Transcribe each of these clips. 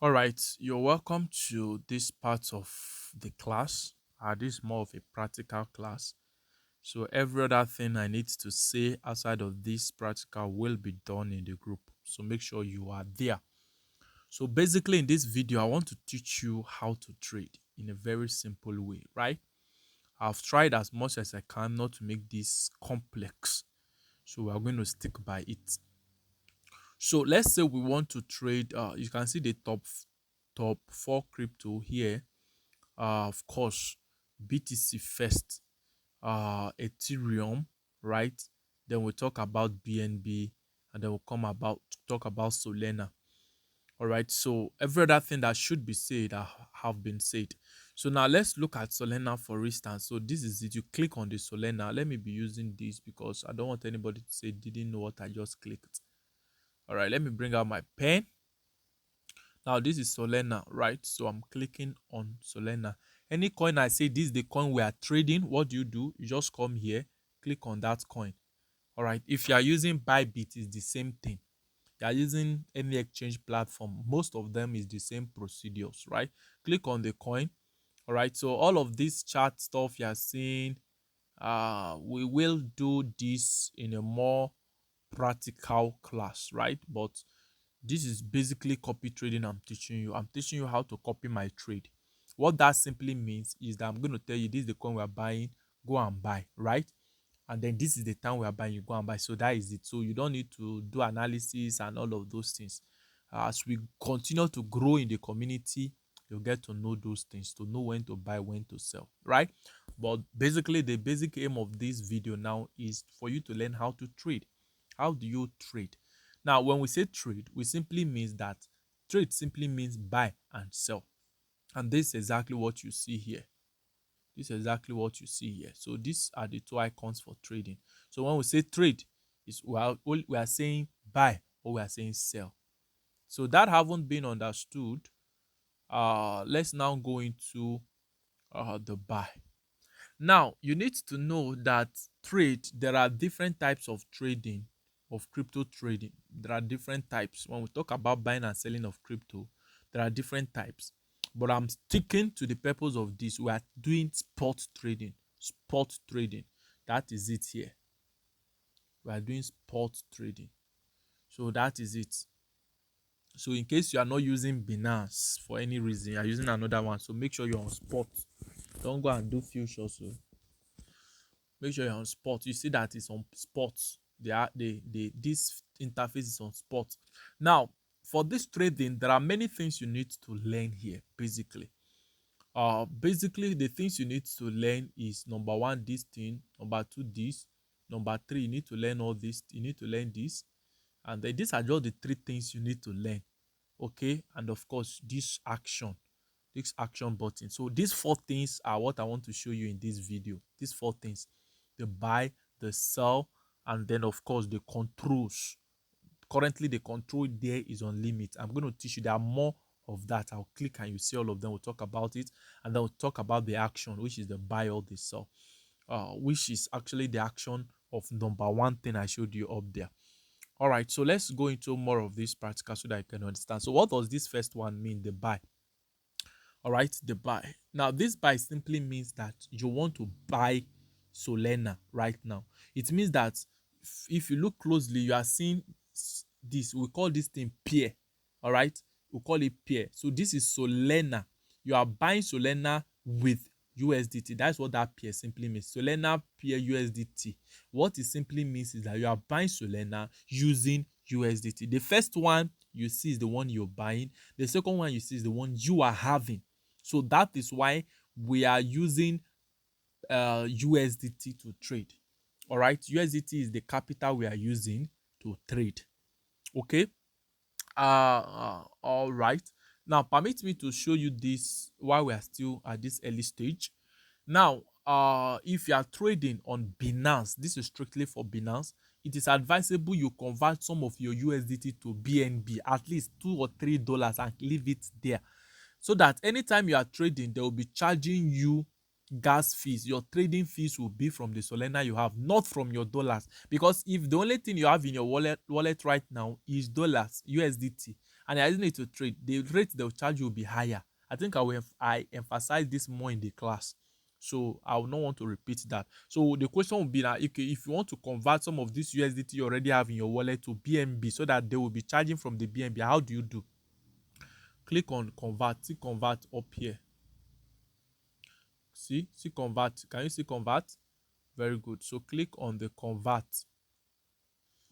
All right, you're welcome to this part of the class. This is more of a practical class. So every other thing I need to say outside of this practical will be done in the group. So make sure you are there. So basically in this video, I want to teach you how to trade in a very simple way, right? I've tried as much as I can not to make this complex. So we're going to stick by it. So let's say we want to trade. You can see the top four crypto here. Of course, BTC first, Ethereum, right? Then we'll talk about BNB, and then we'll talk about Solana. All right. So every other thing that should be said have been said. So now let's look at Solana for instance. So this is it. You click on the Solana. Let me be using this because I don't want anybody to say didn't know what I just clicked. All right. Let me bring out my pen. Now this is Solana, right? So I'm clicking on Solana. Any coin I say this is the coin we are trading, what do? You just come here, click on that coin. All right. If you are using Bybit, it's the same thing. You are using any exchange platform, most of them is the same procedures, right? Click on the coin. All right. So all of this chart stuff you are seeing, we will do this in a more practical class, right? But this is basically copy trading I'm teaching you. I'm teaching you how to copy my trade. What that simply means is that I'm going to tell you this is the coin we are buying, go and buy, right? And then this is the time we are buying, you go and buy. So that is it. So you don't need to do analysis and all of those things. As we continue to grow in the community, you'll get to know those things, to know when to buy, when to sell, right? But basically, the basic aim of this video now is for you to learn how to trade. How do you trade? Now, when we say trade, we simply means that trade simply means buy and sell. And this is exactly what you see here. This is exactly what you see here. So these are the two icons for trading. So when we say trade, is we are saying buy or we are saying sell. So that haven't been understood. Let's now go into the buy. Now you need to know that there are different types of trading, of crypto trading. There are different types. When we talk about buying and selling of crypto, there are different types. But I'm sticking to the purpose of this. We are doing spot trading. Spot trading. That is it here. We are doing spot trading. So that is it. So in case you are not using Binance for any reason, you are using another one. So make sure you're on spot. Don't go and do futures. So make sure you're on spot. You see that it's on spot. This interface is on spot. Now, for this trading, there are many things you need to learn here, basically. Basically, the things you need to learn is number one, this thing, number two, this, number three, you need to learn all this, you need to learn this, and then these are just the three things you need to learn. Okay, and of course, this action button. So these four things are what I want to show you in this video. These four things: the buy, the sell, and then of course the controls. Currently the control there is on limit. I'm going to teach you there are more of that. I'll click and you see all of them. We'll talk about it, and then we'll talk about the action, which is the buy or the sell, which is actually the action of number one thing I showed you up there. All right, so let's go into more of this practical so that I can understand. So what does this first one mean, the buy? All right, the buy. Now this buy simply means that you want to buy Solana right now. It means that if you look closely, you are seeing this. We call this thing pair. All right, we call it pair. So this is Solana. You are buying Solana with USDT. That's what that pair simply means. Solana pair USDT. What it simply means is that you are buying Solana using USDT. The first one you see is the one you're buying. The second one you see is the one you are having. So that is why we are using USDT to trade. All right, USDT is the capital we are using to trade. Okay. All right. Now permit me to show you this while we are still at this early stage. Now, if you are trading on Binance, this is strictly for Binance. It is advisable you convert some of your USDT to BNB, at least $2 or $3, and leave it there, so that anytime you are trading, they will be charging you gas fees. Your trading fees will be from the Solana you have, not from your dollars. Because if the only thing you have in your wallet right now is dollars, USDT, and you're using it to trade, the rate they'll charge you will be higher. I think I emphasize this more in the class, so I will not want to repeat that. So the question will be that, okay, if you want to convert some of this USDT you already have in your wallet to BNB so that they will be charging from the BNB, how do you do? Click on convert. See convert up here. See convert. Can you see convert? Very good. So click on the convert.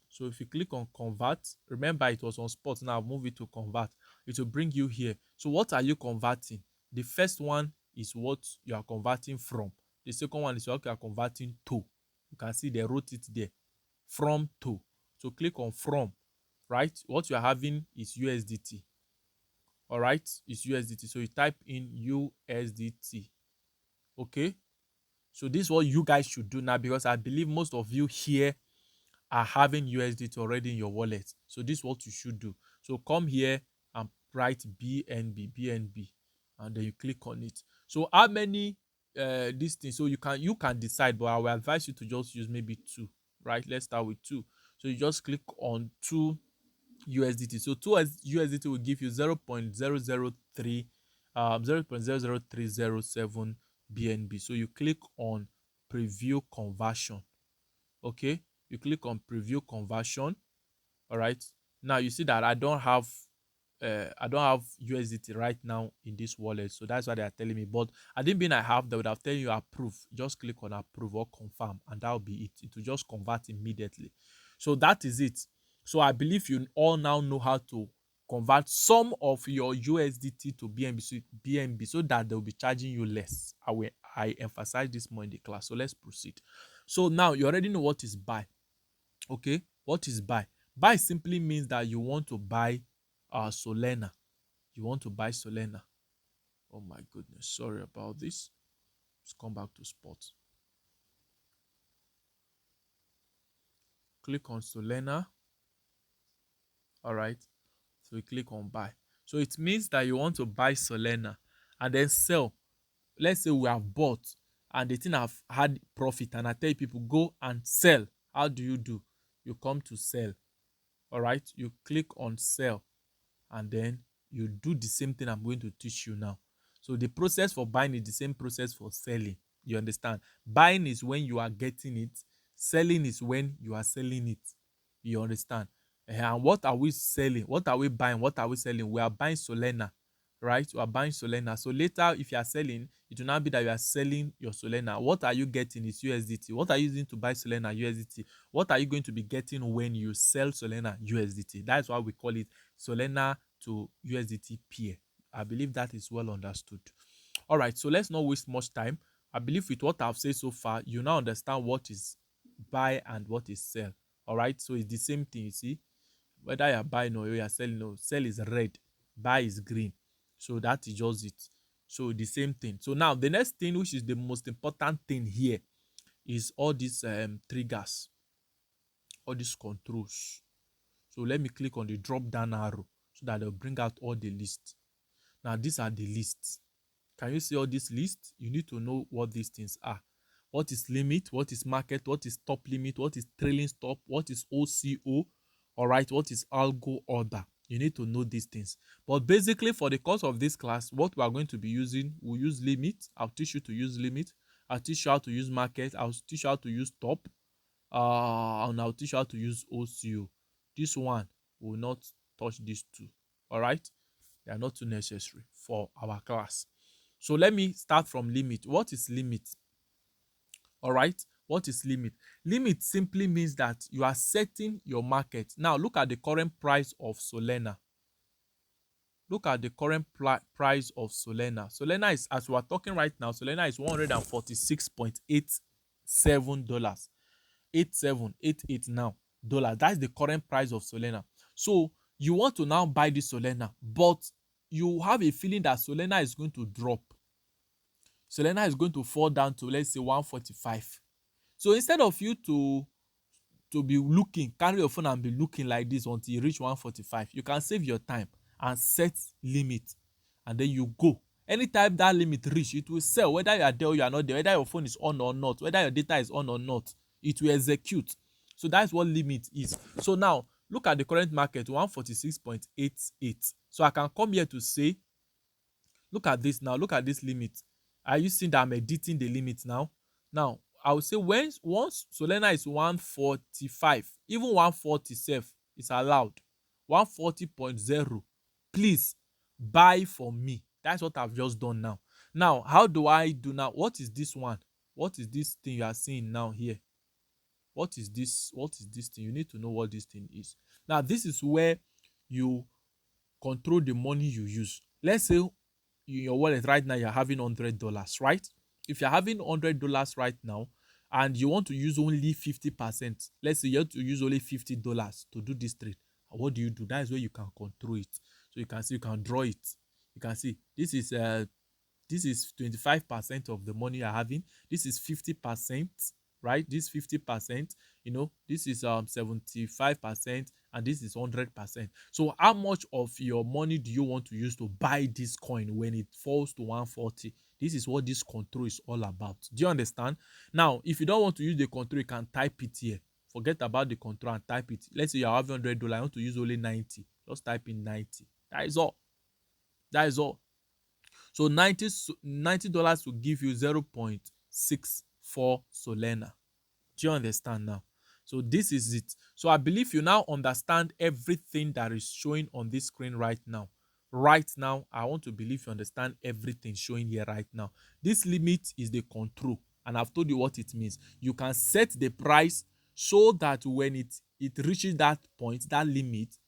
So if you click on convert, remember it was on spot, now move it to convert. It will bring you here. So what are you converting? The first one is what you are converting from. The second one is what you are converting to. You can see they wrote it there, from to. So click on from, right? What you are having is USDT. All right, it's USDT. So you type in USDT. Okay, so this is what you guys should do now, because I believe most of you here are having USDT already in your wallet. So this is what you should do. So come here and write BNB, and then you click on it. So how many these things? So you can decide, but I will advise you to just use maybe 2, right? Let's start with 2. So you just click on 2 USDT. So 2 USDT will give you 0.003 0.00307 BNB. So you click on preview conversion. Okay, you click on preview conversion. All right, now you see that I don't have USDT right now in this wallet, so that's why they are telling me. But I didn't mean I have, they would have told you approve. Just click on approve or confirm, and that will be it. It will just convert immediately. So that is it. So I believe you all now know how to convert some of your USDT to BNB so that they'll be charging you less. I emphasize this more in the class. So let's proceed. So now you already know what is buy. Okay, what is buy? Buy simply means that you want to buy Solana. You want to buy Solana. Oh my goodness, sorry about this. Let's come back to spot. Click on Solana. All right, so we click on buy. So it means that you want to buy Solana and then sell. Let's say we have bought and the thing have had profit, and I tell people go and sell. How do? You come to sell. All right, you click on sell, and then you do the same thing I'm going to teach you now. So the process for buying is the same process for selling. You understand? Buying is when you are getting it. Selling is when you are selling it. You understand? And what are we selling? What are we buying? What are we selling? We are buying Solana, right? We are buying Solana. So later, if you are selling, it will not be that you are selling your Solana. What are you getting is USDT. What are you using to buy Solana? USDT. What are you going to be getting when you sell Solana? USDT. That's why we call it Solana to USDT pair. I believe that is well understood. All right, so let's not waste much time. I believe with what I've said so far, you now understand what is buy and what is sell. All right, so it's the same thing, you see. Whether you're buying or you're selling, no, sell is red, buy is green. So that is just it. So the same thing. So now the next thing, which is the most important thing here, is all these triggers, all these controls. So let me click on the drop down arrow so that they'll bring out all the lists. Now these are the lists. Can you see all these lists? You need to know what these things are. What is limit? What is market? What is top limit? What is trailing stop? What is OCO? All right, what is algo order? You need to know these things. But basically, for the course of this class, what we are going to be using, we'll use limit. I'll teach you to use limit. I'll teach you how to use market. I'll teach you how to use top. And I'll teach you how to use OCO. This one will not touch these two. All right, they are not too necessary for our class. So let me start from limit. What is limit? All right, what is limit? Limit simply means that you are setting your market. Now look at the current price of Solana. Look at the current price of Solana. Solana is, as we are talking right now, Solana is $146.87. 8788 now dollars. That's the current price of Solana. So you want to now buy this Solana, but you have a feeling that Solana is going to drop. Solana is going to fall down to, let's say, 145. So instead of you to be looking, carry your phone and be looking like this until you reach 145, you can save your time and set limit, and then you go. Anytime that limit reach, it will sell, whether you are there or you are not there, whether your phone is on or not, whether your data is on or not, it will execute. So that's what limit is. So now look at the current market, 146.88. So I can come here to say, look at this now, look at this limit. Are you seeing that I'm editing the limit now? Now, I would say once Solana is 145, even 140 self is allowed, 140.0, please buy for me. That's what I've just done now. Now, how do I do now? What is this one? What is this thing you are seeing now here? What is this? What is this thing? You need to know what this thing is. Now, this is where you control the money you use. Let's say in your wallet right now you're having $100, right? If you're having $100 right now and you want to use only 50%, let's say you have to use only $50 to do this trade, what do? That is where you can control it. So you can see, you can draw it. You can see this is 25% of the money you're having. This is 50%, right? This 50%, this is 75%, and this is 100%. So how much of your money do you want to use to buy this coin when it falls to 140? This is what this control is all about. Do you understand? Now, if you don't want to use the control, you can type it here. Forget about the control and type it. Let's say you have $100, I want to use only 90. Just type in 90. That is all. That is all. So $90 will give you 0.64 Solana. Do you understand now? So this is it. So I believe you now understand everything that is showing on this screen right now. Right now, I want to believe you understand everything showing here right now. This limit is the control, and I've told you what it means. You can set the price so that when it reaches that point, that limit,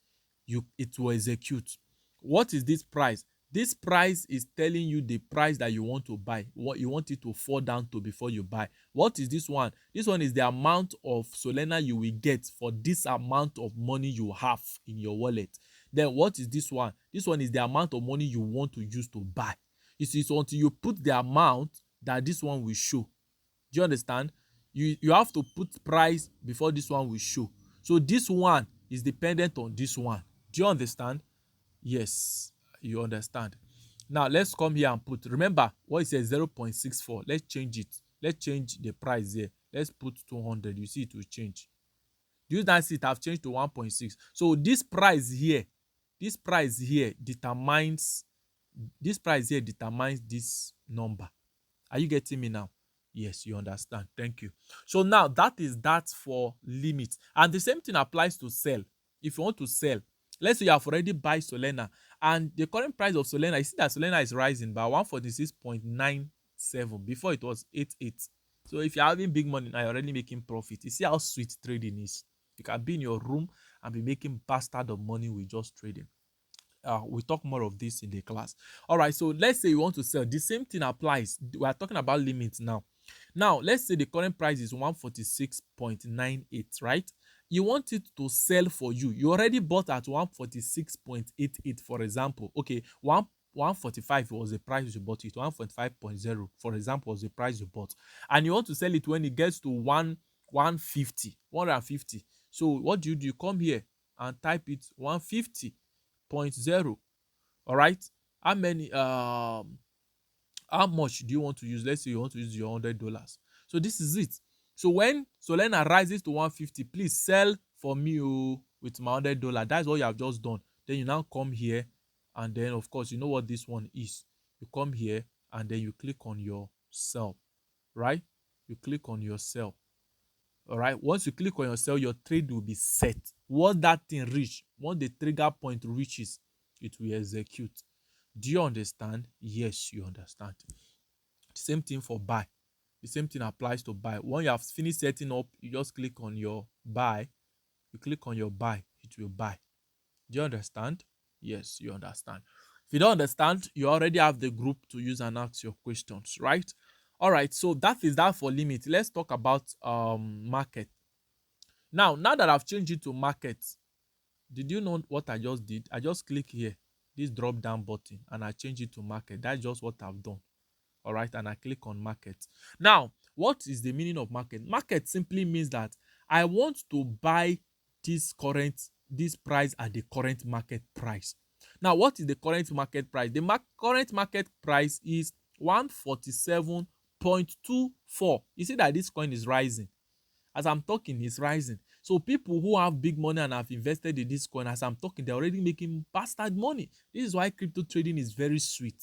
it will execute. What is this price? This price is telling you the price that you want to buy, what you want it to fall down to before you buy. What is this one? This one is the amount of Solana you will get for this amount of money you have in your wallet. Then what is this one? This one is the amount of money you want to use to buy. It is until you put the amount that this one will show. Do you understand? You have to put price before this one will show. So this one is dependent on this one. Do you understand? Yes, you understand. Now let's come here and put, remember what it says 0.64. Let's change it. Let's change the price here. Let's put 200. You see it will change. Do you now see it have changed to 1.6? So this price here determines this number. Are you getting me now? Yes, you understand. Thank you. So now that is that for limit. And the same thing applies to sell. If you want to sell, let's say you have already buy Solana and the current price of Solana, you see that Solana is rising by 146.97. Before it was 88. So if you're having big money now, you're already making profit. You see how sweet trading is. You can be in your room and be making bastard of money with just trading. We'll talk more of this in the class. All right, so let's say you want to sell. The same thing applies. We are talking about limits now. Now, let's say the current price is 146.98, right? You want it to sell for you. You already bought at 146.88, for example. Okay, 145 was the price you bought it. 145.0, for example, was the price you bought. And you want to sell it when it gets to 150. So what do? You come here and type it 150.0. All right. How many how much do you want to use? Let's say you want to use your $100. So this is it. So when Solana rises to 150, please sell for me with my $100. That's what you have just done. Then you now come here, and then of course you know what this one is. You come here and then you click on your sell, right? You click on your sell. All right. Once you click on your sell, your trade will be set. Once that thing reach, once the trigger point reaches, it will execute. Do you understand? Yes, you understand. The same thing for buy. The same thing applies to buy. When you have finished setting up, you just click on your buy. You click on your buy, it will buy. Do you understand? Yes, you understand. If you don't understand, you already have the group to use and ask your questions, right? All right, so that is that for limit. Let's talk about market. Now that I've changed it to market, did you know what I just did? I just click here, this drop down button, and I change it to market. That's just what I've done. All right, and I click on market. Now, what is the meaning of market? Market simply means that I want to buy this price at the current market price. Now, what is the current market price? The current market price is 147.24. You see that this coin is rising. As I'm talking, it's rising. So people who have big money and have invested in this coin, as I'm talking, they're already making bastard money. This is why crypto trading is very sweet.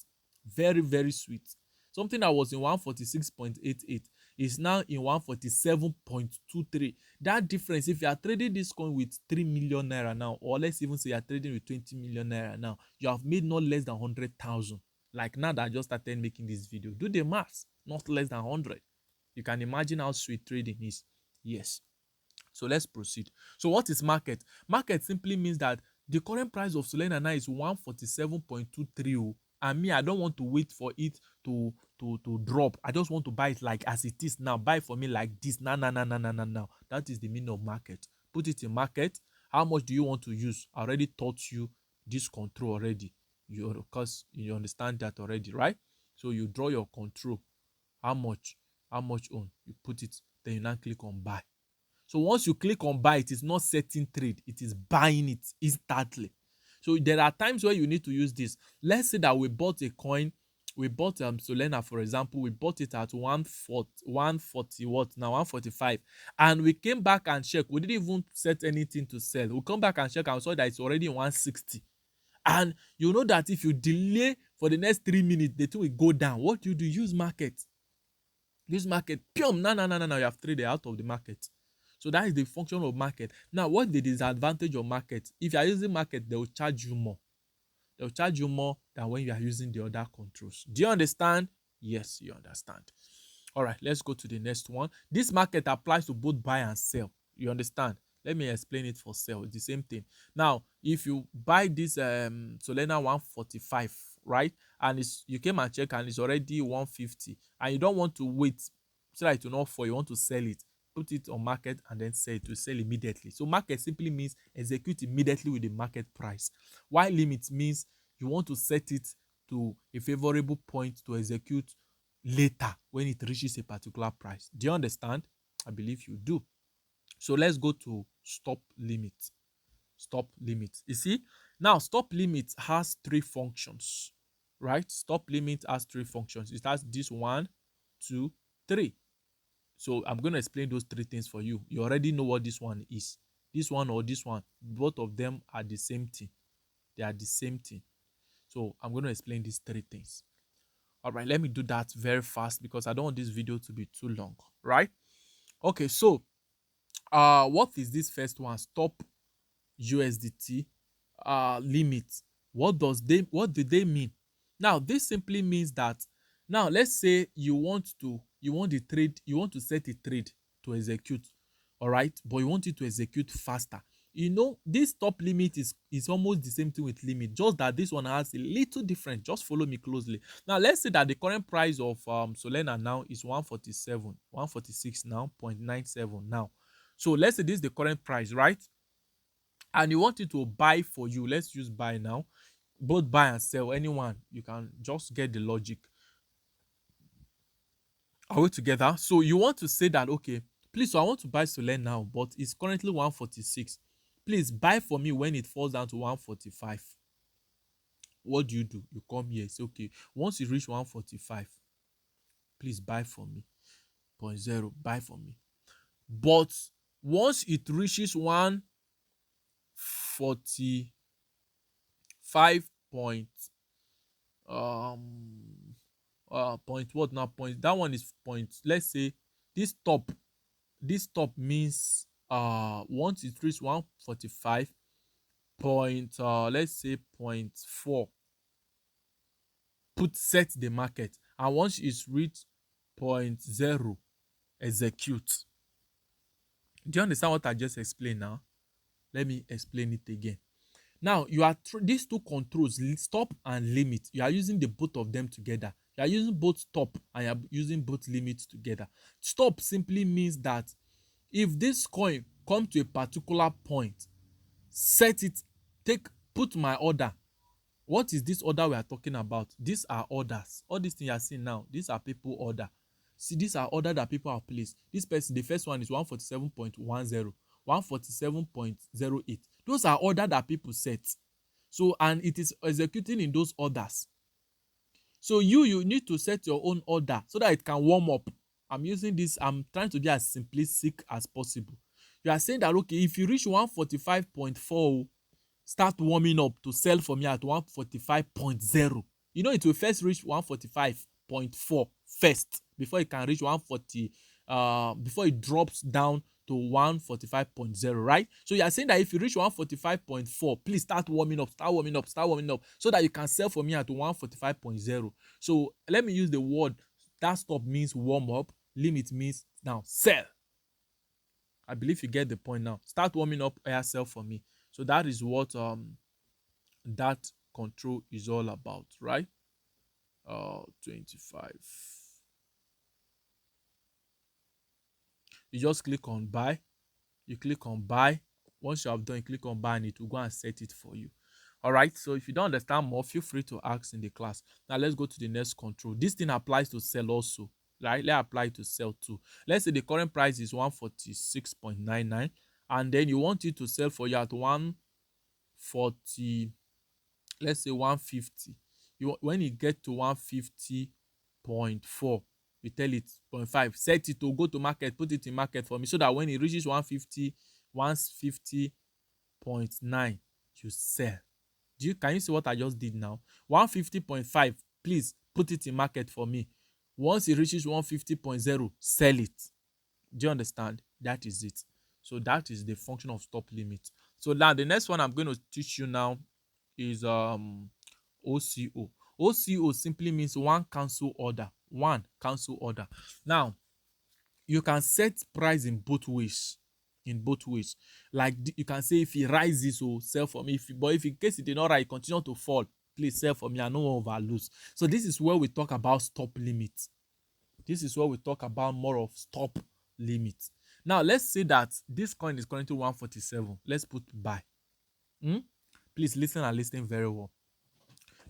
Very, very sweet. Something that was in 146.88 is now in 147.23. That difference, if you are trading this coin with 3 million naira now, or let's even say you are trading with 20 million naira now, you have made not less than 100,000. Like now that I just started making this video, do the maths, not less than 100. You can imagine how sweet trading is. Yes. So let's proceed. So what is market? Market simply means that the current price of Solana now is 147.23. And me, I don't want to wait for it to drop. I just want to buy it like as it is now. Buy for me like this. Now. That is the meaning of market. Put it in market. How much do you want to use? I already taught you this control already. Because you understand that already, right? So you draw your control. How much own? You put it. Then you now click on buy. So once you click on buy, it is not setting trade, it is buying it instantly. So there are times where you need to use this. Let's say that we bought a coin, we bought Solana, for example, we bought it at 140 what now, 145, and we came back and checked. We didn't even set anything to sell. We come back and check and saw that it's already 160. And you know that if you delay for the next 3 minutes, the thing will go down. What do? Use market. Use market. Pium, no, you have traded out of the market. So that is the function of market. Now, what's the disadvantage of market? If you are using market, they will charge you more. They will charge you more than when you are using the other controls. Do you understand? Yes, you understand. All right, let's go to the next one. This market applies to both buy and sell. You understand? Let me explain it for sale. It's the same thing. Now, if you buy this Solana 145, right, and you came and check and it's already 150, and you don't want to wait so that it will not fall, you want to sell it, put it on market and then sell it, to sell immediately. So market simply means execute immediately with the market price. While limit means you want to set it to a favorable point to execute later when it reaches a particular price. Do you understand? I believe you do. So let's go to stop limit. Stop limit. You see, now stop limit has 3 functions, right? Stop limit has 3 functions. It has this 1, 2, 3. So I'm going to explain those 3 things for you. You already know what this one is. This one or this one, both of them are the same thing. They are the same thing. So I'm going to explain these 3 things. All right, let me do that very fast because I don't want this video to be too long, right? Okay, so what is this first one? Stop USDT limit. What do they mean? Now, this simply means that now let's say you want to set a trade to execute, all right, but you want it to execute faster. You know, this stop limit is almost the same thing with limit, just that this one has a little different. Just follow me closely. Now, let's say that the current price of Solana now is 146 now, 0.97 now. So let's say this is the current price, right? And you want it to buy for you. Let's use buy now. Both buy and sell, anyone. You can just get the logic. Are we together? So you want to say that, okay, please, so I want to buy Solana now, but it's currently 146. Please buy for me when it falls down to 145. What do? You come here, say, okay, once you reach 145, please buy for me. 0.0, buy for me. But once it reaches 145 point point what now, point, that one is point, let's say this top means once it reaches 145 point let's say 0.4, set the market, and once it's reached 0.0, execute. Do you understand what I just explained now? Let me explain it again. Now, you are these 2 controls, stop and limit. You are using the both of them together. You are using both stop and you are using both limits together. Stop simply means that if this coin come to a particular point, set it, put my order. What is this order we are talking about? These are orders. All these things you are seeing now, these are people order. See, these are order that people have placed. This person, the first one is 147.10, 147.08. Those are order that people set. So, and it is executing in those orders. So you need to set your own order so that it can warm up. I'm using this, I'm trying to be as simplistic as possible. You are saying that, okay, if you reach 145.4, start warming up to sell for me at 145.0. You know, it will first reach 145.4 first before it can reach 140, before it drops down to 145.0, right? So you are saying that if you reach 145.4, please start warming up, so that you can sell for me at 145.0. So let me use the word. That stop means warm up, limit means now sell. I believe you get the point now. Start warming up, sell for me. So that is what that control is all about, right? 25. You just click on buy. You click on buy. Once you have done, you click on buy and it will go and set it for you. All right. So if you don't understand more, feel free to ask in the class. Now let's go to the next control. This thing applies to sell also, right? Let's apply to sell too. Let's say the current price is 146.99, and then you want it to sell for you at 140. Let's say 150. When you get to 150.4, you tell it 0.5, set it to go to market, put it in market for me, so that when it reaches 150.9, you sell. Can you see what I just did now? 150.5, please put it in market for me. Once it reaches 150.0, sell it. Do you understand? That is it. So that is the function of stop limit. So now the next one I'm going to teach you now is OCO. OCO simply means one cancel order. One cancel order. Now, you can set price in both ways. Like you can say if it rises, or sell for me. But if in case it did not rise, continue to fall, please sell for me. I no over lose. So this is where we talk about stop limit. This is where we talk about more of stop limit. Now let's say that this coin is currently 147. Let's put buy. Please listen and listen very well.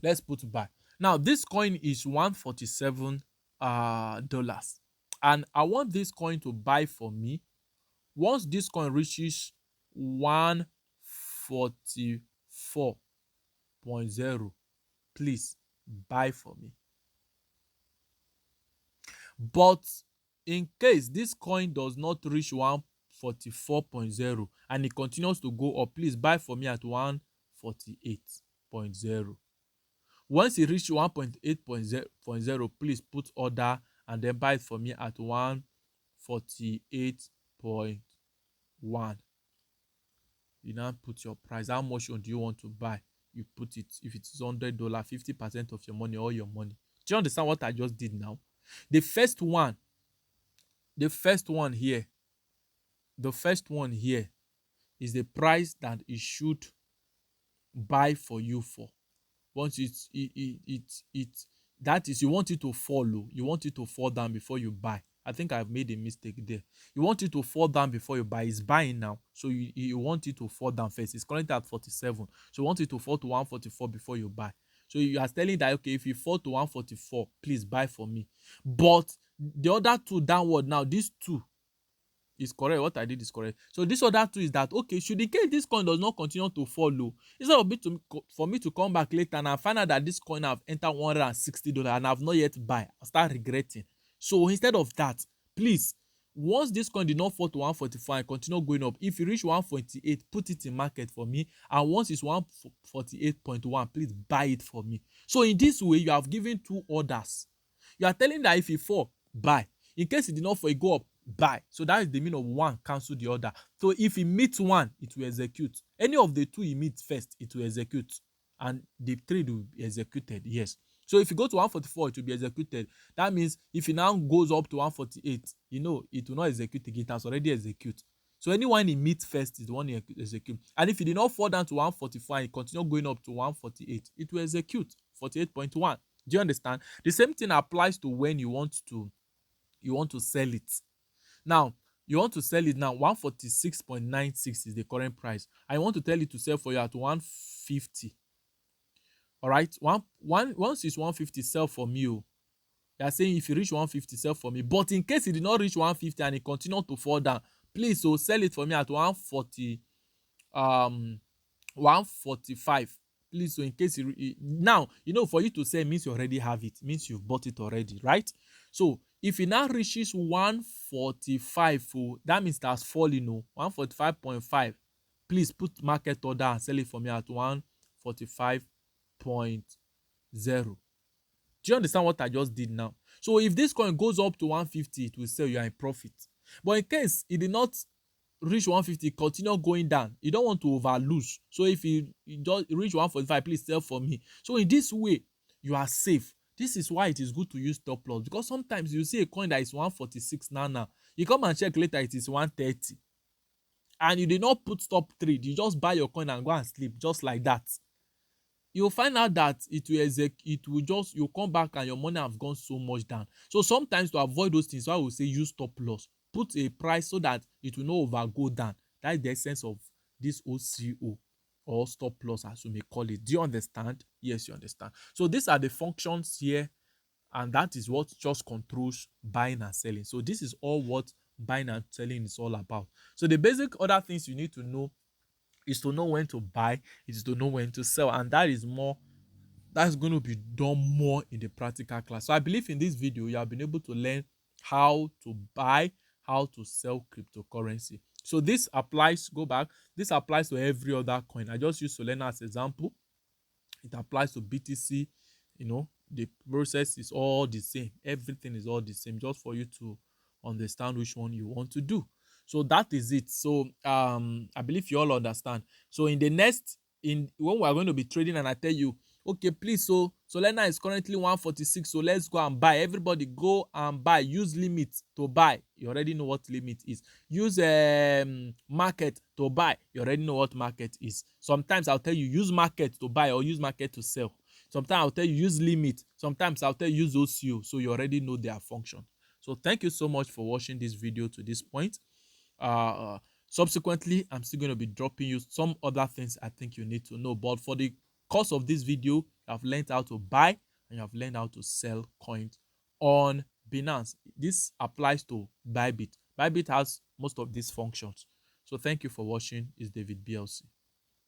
Let's put buy. Now this coin is $147, and I want this coin to buy for me. Once this coin reaches 144.0, please buy for me. But in case this coin does not reach 144.0 and it continues to go up, please buy for me at 148.0. Once it reaches 1.8.0, please put order and then buy it for me at 148.1. You now put your price. How much do you want to buy? You put it. If it is $100, 50% of your money, all your money. Do you understand what I just did now? The first one here is the price that it should buy for you for. Once that is, you want it to follow. You want it to fall down before you buy. I think I've made a mistake there. You want it to fall down before you buy. It's buying now. So you want it to fall down first. It's currently at 47. So you want it to fall to 144 before you buy. So you are telling that, okay, if you fall to 144, please buy for me. But the other two downward now, these two is correct. What I did is correct. So this other two is that, okay, should in case this coin does not continue to follow, instead of for me to come back later and I find out that this coin have entered $160 and I've not yet buy, I'll start regretting. So instead of that, please, once this coin did not fall to 144 and continue going up, if you reach 148, put it in market for me. And once it's 148.1, please buy it for me. So in this way, you have given two orders. You are telling that if it fall, buy. In case it did not fall, it go up, buy. So that is the meaning of one, cancel the order. So if it meets one, it will execute. Any of the two it meets first, it will execute. And the trade will be executed, yes. So if you go to 144, it will be executed. That means if it now goes up to 148, it will not execute again. It has already executed. So anyone it meets first is the one you execute. And if it did not fall down to 144 and it continue going up to 148, it will execute 48.1. Do you understand? The same thing applies to when you want to sell it. Now, you want to sell it now. 146.96 is the current price. I want to tell you to sell for you at 150. All right, once it's 150, sell for me. You are saying if you reach 150, sell for me. But in case it did not reach 150 and it continues to fall down, please sell it for me at 145. please, so in case now, for you to say means you already have it, means you've bought it already, right? So if it now reaches 145, that means that's falling, 145.5. Please put market order and sell it for me at 145.0. Do you understand what I just did now? So if this coin goes up to 150, it will sell, you are in profit. But in case it did not reach 150, continue going down, you don't want to over lose. So if you just reach 145, please sell for me. So in this way, you are safe. This is why it is good to use stop loss, because sometimes you see a coin that is 146 now. You come and check later, it is 130. And you did not put stop trade, you just buy your coin and go and sleep just like that. You'll find out that you come back and your money have gone so much down. So sometimes to avoid those things, I will say use stop loss. Put a price so that it will not overgo down. That is the essence of this OCO, or stop loss as you may call it. Do you understand? Yes, you understand. So these are the functions here, and that is what just controls buying and selling. So this is all what buying and selling is all about. So the basic other things you need to know is to know when to buy, is to know when to sell, and that's going to be done more in the practical class. So I believe in this video you have been able to learn how to buy, how to sell cryptocurrency. So this applies to every other coin. I just use Solana as example. It applies to BTC. The process is all the same. Everything is all the same, just for you to understand which one you want to do. So that is it. So I believe you all understand. So when we are going to be trading and I tell you, okay, please, so Solana is currently 146, so let's go and buy. Everybody go and buy. Use limit to buy. You already know what limit is. Use market to buy. You already know what market is. Sometimes I'll tell you use market to buy or use market to sell. Sometimes I'll tell you use limit. Sometimes I'll tell you use OCO. So you already know their function. So thank you so much for watching this video to this point. Subsequently, I'm still going to be dropping you some other things I think you need to know. But for the course of this video, you have learned how to buy and you have learned how to sell coins on Binance. This applies to Bybit. Bybit has most of these functions. So thank you for watching. It's David BLC.